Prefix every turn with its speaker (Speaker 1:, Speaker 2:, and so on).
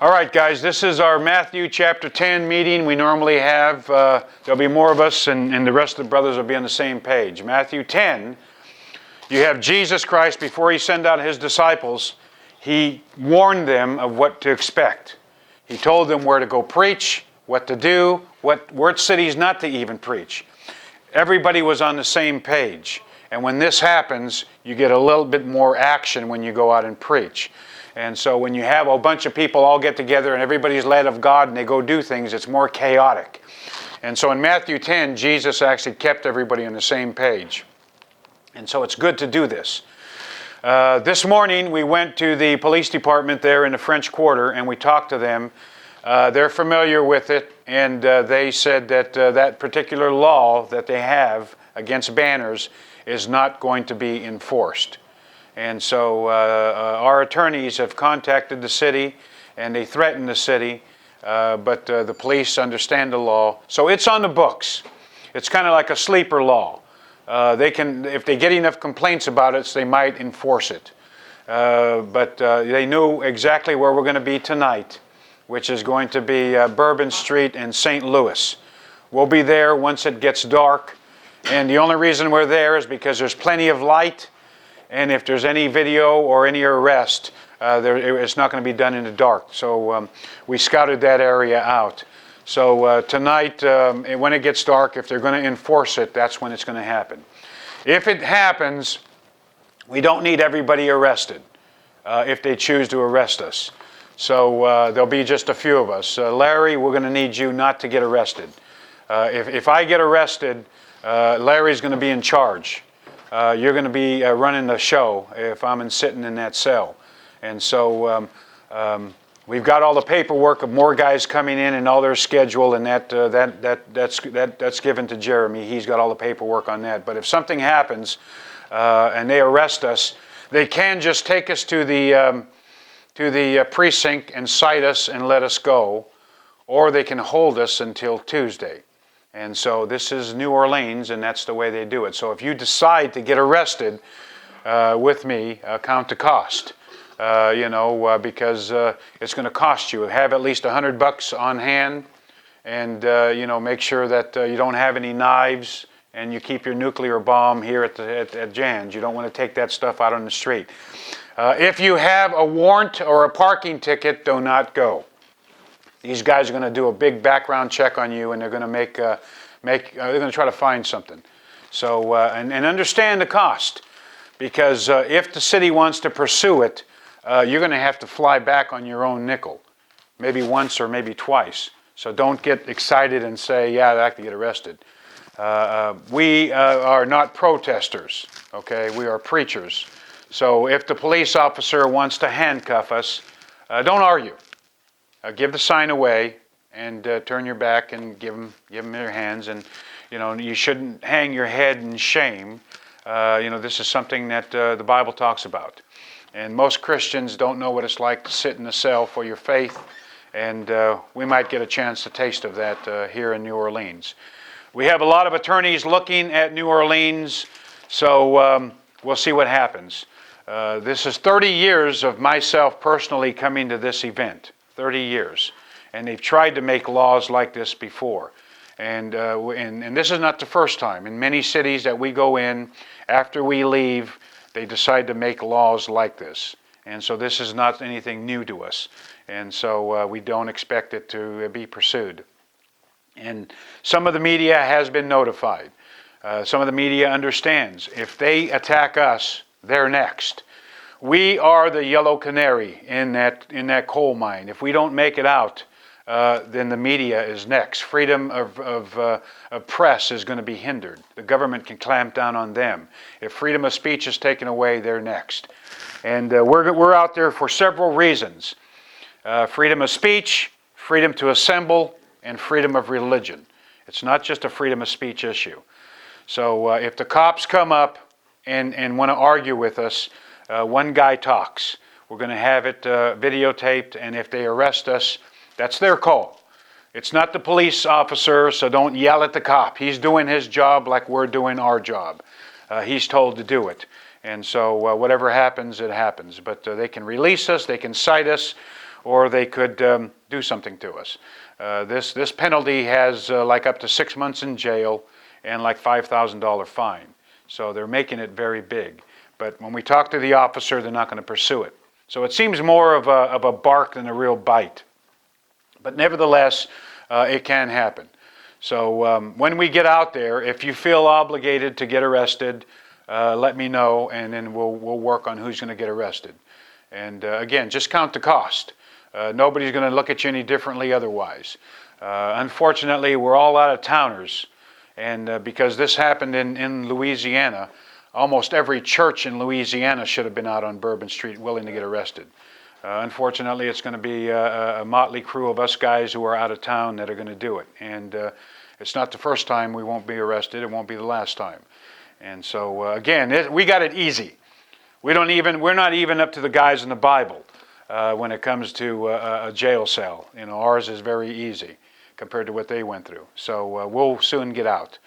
Speaker 1: All right, guys, this is our Matthew chapter 10 meeting we normally have. There'll be more of us, and the rest of the brothers will be on the same page. Matthew 10, you have Jesus Christ, before he sent out his disciples, he warned them of what to expect. He told them where to go preach, what to do, what cities not to even preach. Everybody was on the same page. And when this happens, you get a little bit more action when you go out and preach. And so when you have a bunch of people all get together and everybody's led of God and they go do things, it's more chaotic. And so in Matthew 10, Jesus actually kept everybody on the same page. And so it's good to do this. This morning we went to the police department there in the French Quarter and we talked to them. They're familiar with it, and they said that that particular law that they have against banners is not going to be enforced. And so our attorneys have contacted the city, and they threatened the city, but the police understand the law. So it's on the books. It's kind of like a sleeper law. They can, if they get enough complaints about it, they might enforce it. But they knew exactly where we're going to be tonight, which is going to be Bourbon Street in St. Louis. We'll be there once it gets dark, and the only reason we're there is because there's plenty of light. And if there's any video or any arrest, it's not going to be done in the dark. So we scouted that area out. So tonight, when it gets dark, if they're going to enforce it, that's when it's going to happen. If it happens, we don't need everybody arrested if they choose to arrest us. So there'll be just a few of us. Larry, we're going to need you not to get arrested. If I get arrested, Larry's going to be in charge. You're going to be running the show if I'm sitting in that cell. And so we've got all the paperwork of more guys coming in and all their schedule, and that's given to Jeremy. He's got all the paperwork on that. But if something happens and they arrest us, they can just take us to the precinct and cite us and let us go, or they can hold us until Tuesday. And so this is New Orleans, and that's the way they do it. So if you decide to get arrested with me, count the cost, because it's going to cost you. Have at least $100 on hand, and make sure that you don't have any knives, and you keep your nuclear bomb here at Jan's. You don't want to take that stuff out on the street. If you have a warrant or a parking ticket, do not go. These guys are going to do a big background check on you, and they're going to they're going to try to find something. So and understand the cost, because if the city wants to pursue it, you're going to have to fly back on your own nickel, maybe once or maybe twice. So don't get excited and say, "Yeah, I'd like to get arrested." We are not protesters. Okay, we are preachers. So if the police officer wants to handcuff us, don't argue. Give the sign away and turn your back and give them their hands. And you shouldn't hang your head in shame. This is something that the Bible talks about. And most Christians don't know what it's like to sit in a cell for your faith. And we might get a chance to taste of that here in New Orleans. We have a lot of attorneys looking at New Orleans, so we'll see what happens. This is 30 years of myself personally coming to this event. 30 years. And they've tried to make laws like this before. And this is not the first time. In many cities that we go in, after we leave, they decide to make laws like this. And so this is not anything new to us. And so we don't expect it to be pursued. And some of the media has been notified. Some of the media understands. If they attack us, they're next. We are the yellow canary in that coal mine. If we don't make it out, then the media is next. Freedom of press is going to be hindered. The government can clamp down on them. If freedom of speech is taken away, they're next. And we're out there for several reasons. Freedom of speech, freedom to assemble, and freedom of religion. It's not just a freedom of speech issue. So if the cops come up and want to argue with us, one guy talks. We're going to have it videotaped, and if they arrest us, that's their call. It's not the police officer, so don't yell at the cop. He's doing his job like we're doing our job. He's told to do it. And so whatever happens, it happens. But they can release us, they can cite us, or they could do something to us. This penalty has like up to 6 months in jail and like $5,000 fine. So they're making it very big. But when we talk to the officer, they're not going to pursue it. So it seems more of a bark than a real bite. But nevertheless, it can happen. So when we get out there, if you feel obligated to get arrested, let me know, and then we'll work on who's going to get arrested. And again, just count the cost. Nobody's going to look at you any differently otherwise. Unfortunately, we're all out-of-towners, and because this happened in Louisiana, almost every church in Louisiana should have been out on Bourbon Street willing to get arrested. Unfortunately, it's going to be a motley crew of us guys who are out of town that are going to do it. And it's not the first time we won't be arrested. It won't be the last time. And so, again, we got it easy. We're not even up to the guys in the Bible when it comes to a jail cell. Ours is very easy compared to what they went through. So we'll soon get out.